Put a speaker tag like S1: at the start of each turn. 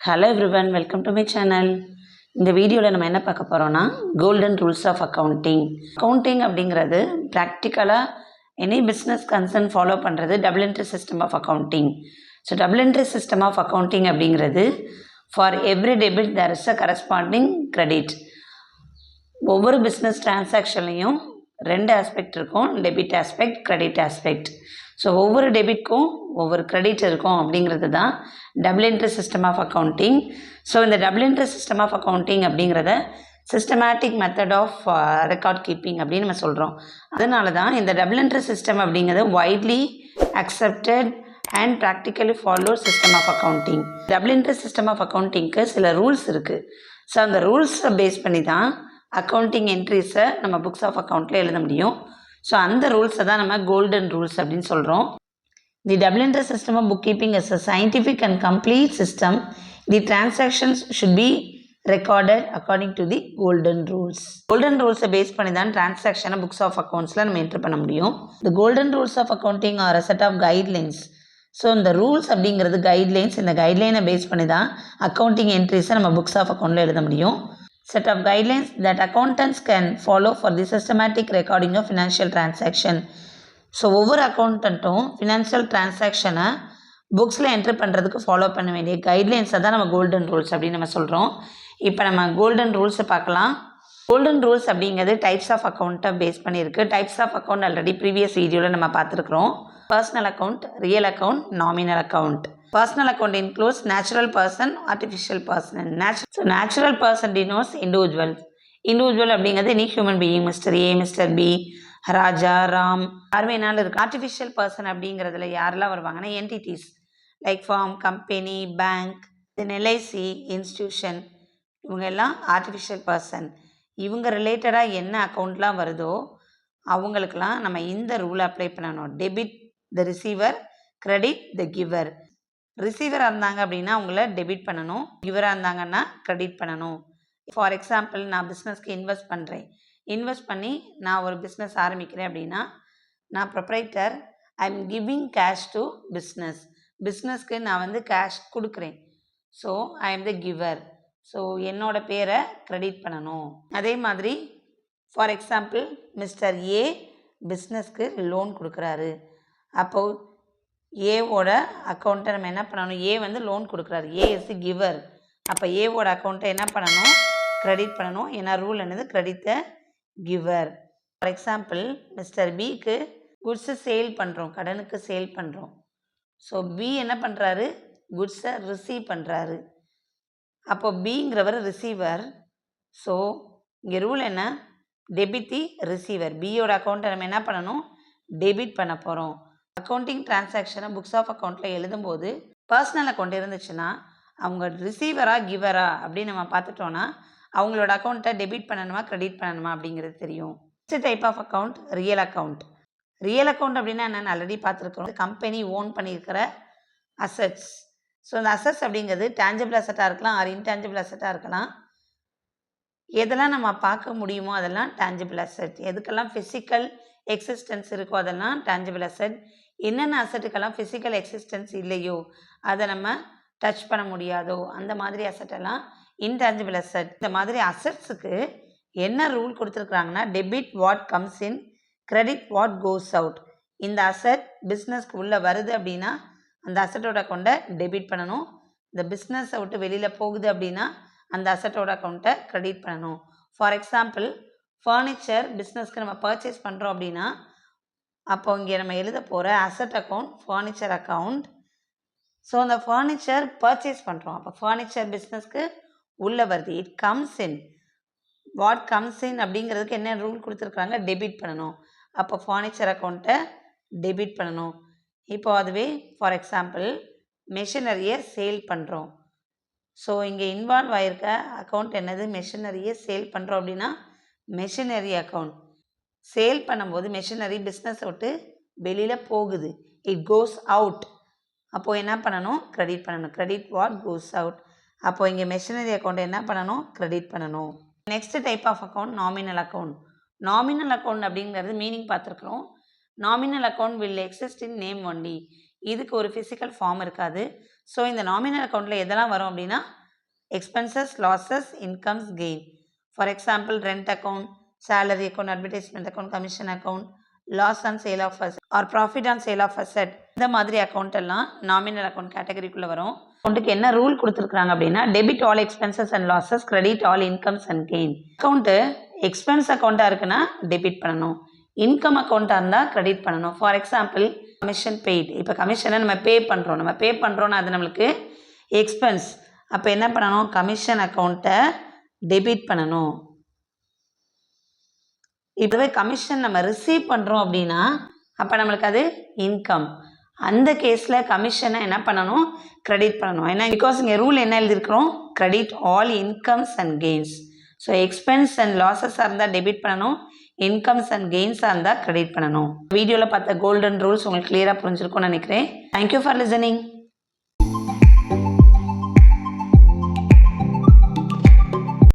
S1: Hello everyone, welcome to my channel. இந்த வீடியோவில் நம்ம என்ன பார்க்க போகிறோம்னா கோல்டன் ரூல்ஸ் ஆஃப் அக்கௌண்டிங் அப்படிங்கிறது ப்ராக்டிக்கலாக எனி பிஸ்னஸ் கன்சர்ன் ஃபாலோ பண்ணுறது double entry system of accounting. So double entry system of accounting அப்படிங்கிறது for every debit there is a corresponding credit. ஒவ்வொரு பிஸ்னஸ் டிரான்சாக்ஷன்லையும் ரெண்டு ஆஸ்பெக்ட் இருக்கும், debit aspect, credit aspect. So ஒவ்வொரு டெபிட்க்கும் ஒவ்வொரு கிரெடிட் இருக்கும் அப்படிங்கிறது தான் double entry system of accounting. So இந்த double entry system of accounting அப்படிங்கிறத systematic method of record keeping அப்படின்னு நம்ம சொல்கிறோம். அதனால தான் இந்த டபுள் என்ட்ரி சிஸ்டம் அப்படிங்கிறது widely accepted and practically follow system of accounting. Double entry system of அக்கௌண்டிங்க்கு சில ரூல்ஸ் இருக்குது. ஸோ அந்த ரூல்ஸை பேஸ் பண்ணி தான் அக்கௌண்டிங் என்ட்ரிஸை நம்ம புக்ஸ் ஆஃப் அக்கௌண்ட்டில் எழுத முடியும். ஸோ அந்த ரூல்ஸை தான் நம்ம கோல்டன் ரூல்ஸ் அப்படின்னு சொல்கிறோம். The double entry system of book keeping is a scientific and complete system. The transactions should be recorded according to the golden rules. Golden ரூல்ஸை பேஸ் பண்ணி தான் டிரான்சாக்ஷனை புக்ஸ் ஆஃப் அக்கௌண்ட்ஸில் நம்ம என்ட்ரு பண்ண முடியும். The golden rules of accounting are a set of guidelines. So இந்த rules அப்படிங்கிறது guidelines. இந்த கைட்லைனை பேஸ் பண்ணி தான் அக்கௌண்டிங் என்ட்ரிஸை நம்ம புக்ஸ் ஆஃப் அக்கௌண்ட்டில் எழுத முடியும். Set of guidelines that accountants can follow for the systematic recording of financial transaction. So ஒவ்வொரு அக்கௌண்டண்ட்டும் ஃபினான்ஷியல் டிரான்சாக்ஷனை புக்ஸில் என்ட்ரி பண்ணுறதுக்கு ஃபாலோ பண்ண வேண்டிய கைட்லைன்ஸை தான் நம்ம கோல்டன் ரூல்ஸ் அப்படின்னு நம்ம சொல்கிறோம். இப்போ நம்ம கோல்டன் ரூல்ஸை பார்க்கலாம். கோல்டன் ரூல்ஸ் அப்படிங்கிறது டைப்ஸ் ஆஃப் அக்கௌண்ட்டை பேஸ் பண்ணியிருக்கு. Types of account already previous வீடியோவில் நம்ம பார்த்துருக்குறோம். Personal account, real account, nominal account. Personal account includes natural person, artificial person. Natural person denotes individual. Individual அப்படிங்கிறது any human being, Mr. A, Mr. B, Raja, Ram, யாருவேனாலும் இருக்கு. Artificial person அப்படிங்கிறதுல யாரெல்லாம் வருவாங்கன்னா entities like firm, company, bank, LIC, institution, இவங்க எல்லாம் artificial person. இவங்க ரிலேட்டடாக என்ன அக்கௌண்ட்லாம் வருதோ அவங்களுக்கெல்லாம் நம்ம இந்த ரூலை அப்ளை பண்ணணும். Debit the receiver, credit the giver. ரிசீவராக இருந்தாங்க அப்படின்னா அவங்கள டெபிட் பண்ணணும், கிவராக இருந்தாங்கன்னா கிரெடிட் பண்ணணும். ஃபார் எக்ஸாம்பிள், நான் பிஸ்னஸ்க்கு இன்வெஸ்ட் பண்ணி நான் ஒரு பிஸ்னஸ் ஆரம்பிக்கிறேன் அப்படின்னா நான் proprietor, I am giving cash to பிஸ்னஸ்க்கு நான் வந்து கேஷ் கொடுக்குறேன். So I am the giver. So என்னோட பேரை கிரெடிட் பண்ணணும். அதே மாதிரி ஃபார் எக்ஸாம்பிள், மிஸ்டர் ஏ பிஸ்னஸ்க்கு லோன் கொடுக்குறாரு. அப்போது ஏவோட அக்கௌண்ட்டை நம்ம என்ன பண்ணணும்? ஏ வந்து லோன் கொடுக்குறாரு, ஏ இஸ் தி கிவர். அப்போ ஏவோட அக்கௌண்ட்டை என்ன பண்ணணும்? கிரெடிட் பண்ணணும். ஏன்னா ரூல் என்னது? Credit the giver. For example, mister பிக்கு குட்ஸு சேல் பண்ணுறோம், கடனுக்கு சேல் பண்ணுறோம். ஸோ பி என்ன பண்ணுறாரு? குட்ஸை ரிசீவ் பண்ணுறாரு. அப்போ பிங்கிறவர் ரிசீவர். ஸோ இங்கே ரூல் என்ன? டெபிட் தி ரிசீவர். பியோட அக்கௌண்ட்டை நம்ம என்ன பண்ணணும்? டெபிட் பண்ண போகிறோம். அக்கௌண்டிங் டிரான்சாக்ஷனை புக்ஸ் ஆஃப் அக்கௌண்ட்டில் எழுதும்போது பர்சனல் அக்கௌண்ட் இருந்துச்சுன்னா அவங்க ரிசீவரா கிவரா அப்படின்னு நம்ம பார்த்துட்டோன்னா அவங்களோட அக்கௌண்ட்டை டெபிட் பண்ணணுமா கிரெடிட் பண்ணணுமா அப்படிங்கிறது தெரியும். Next type of account real account. Real account அப்படின்னா என்னென்னு ஆல்ரெடி பார்த்துருக்கோம். கம்பெனி ஓன் பண்ணியிருக்கிற அசட்ஸ். ஸோ அந்த அசட்ஸ் அப்படிங்கிறது டேஞ்சபிள் அசட்டாக இருக்கலாம், ஆர் இன்டேஞ்சபிள் அசட்டாக இருக்கலாம். எதெல்லாம் நம்ம பார்க்க முடியுமோ அதெல்லாம் டேஞ்சபிள் அசட். எதுக்கெல்லாம் ஃபிசிக்கல் எக்ஸிஸ்டன்ஸ் இருக்கோ அதெல்லாம் டேஞ்சபிள் அசட். என்னென்ன அசட்டுக்கெல்லாம் ஃபிசிக்கல் எக்ஸிஸ்டன்ஸ் இல்லையோ, அதை நம்ம டச் பண்ண முடியாதோ, அந்த மாதிரி அசட்டெல்லாம் இன்டேஞ்சபிள் அசட். இந்த மாதிரி அசட்ஸுக்கு என்ன ரூல் கொடுத்துருக்குறாங்கன்னா, debit what comes in, credit what goes out. இந்த அசட் பிஸ்னஸ்க்கு உள்ளே வருது அப்படின்னா அந்த அசட்டோட அக்கௌண்ட்டை டெபிட் பண்ணணும். இந்த பிஸ்னஸை விட்டு வெளியில் போகுது அப்படின்னா அந்த அசட்டோட அக்கௌண்ட்டை கிரெடிட் பண்ணணும். ஃபார் எக்ஸாம்பிள், ஃபர்னிச்சர் பிஸ்னஸ்க்கு நம்ம பர்ச்சேஸ் பண்ணுறோம் அப்படின்னா அப்போ இங்கே நம்ம எழுத போகிற asset account furniture account. So அந்த ஃபர்னிச்சர் பர்ச்சேஸ் பண்ணுறோம், அப்போ ஃபர்னிச்சர் பிஸ்னஸ்க்கு உள்ளே வருது, it comes in. What comes இன் அப்படிங்கிறதுக்கு என்ன ரூல் கொடுத்துருக்காங்க? டெபிட் பண்ணணும். அப்போ ஃபர்னிச்சர் அக்கௌண்ட்டை டெபிட் பண்ணணும். இப்போ அதுவே ஃபார் எக்ஸாம்பிள், மெஷினரியை சேல் பண்ணுறோம். ஸோ இங்கே இன்வால்வ் ஆகிருக்க அக்கௌண்ட் என்னது? மெஷினரியை சேல் பண்ணுறோம் அப்படின்னா மெஷினரி அக்கௌண்ட். சேல் பண்ணும்போது மெஷினரி பிஸ்னஸை விட்டு வெளியில் போகுது, இட் கோஸ் அவுட். அப்போது என்ன பண்ணணும்? கிரெடிட் பண்ணணும். Credit what goes out. அப்போது இங்கே மெஷினரி அக்கௌண்ட் என்ன பண்ணணும்? கிரெடிட் பண்ணணும். Next type of account nominal account. Nominal account அப்படிங்கிறது மீனிங் பார்த்துருக்குறோம். Nominal account will exist in name only. இதுக்கு ஒரு ஃபிசிக்கல் ஃபார்ம் இருக்காது. ஸோ இந்த நாமினல் அக்கௌண்ட்டில் எதெல்லாம் வரும் அப்படின்னா expenses, losses, incomes, gain. For example rent account, salary account, advertisement account, commission account, loss on sale of asset or profit on sale of asset, இந்த மாதிரி அக்கௌண்ட் எல்லாம் நாமினல் அக்கௌண்ட் கேட்டகரிக்குள்ளே வரும். அக்கௌண்ட்டுக்கு என்ன ரூல் கொடுத்துருக்காங்க அப்படின்னா, debit all expenses and losses, credit all incomes and gain. Account expense அக்கௌண்ட்டாக இருக்குன்னா டெபிட் பண்ணணும், இன்கம் அக்கௌண்ட்டாக இருந்தால் கிரெடிட் பண்ணணும். ஃபார் எக்ஸாம்பிள் கமிஷன் பெய்ட், இப்போ கமிஷனை நம்ம பே பண்ணுறோன்னா அது நம்மளுக்கு எக்ஸ்பென்ஸ். அப்போ என்ன பண்ணணும், கமிஷன் அக்கௌண்ட்டை டெபிட் பண்ணணும். இப்போவே கமிஷன் நம்ம ரிசீவ் பண்ணுறோம் அப்படின்னா அப்போ நம்மளுக்கு அது இன்கம். அந்த கேஸில் கமிஷனை என்ன பண்ணணும், கிரெடிட் பண்ணணும். ஏன்னா பிகாஸ் இங்கே ரூல் என்ன எழுதியிருக்கிறோம், credit all incomes and gains. So expense and லாஸஸாக இருந்தால் டெபிட் பண்ணணும், இன்கம்ஸ் அண்ட் கெயின்ஸாக இருந்தால் கிரெடிட் பண்ணணும். வீடியோவில் பார்த்த கோல்டன் ரூல்ஸ் உங்களுக்கு கிளியராக புரிஞ்சிருக்கும்னு நினைக்கிறேன். Thank you for listening.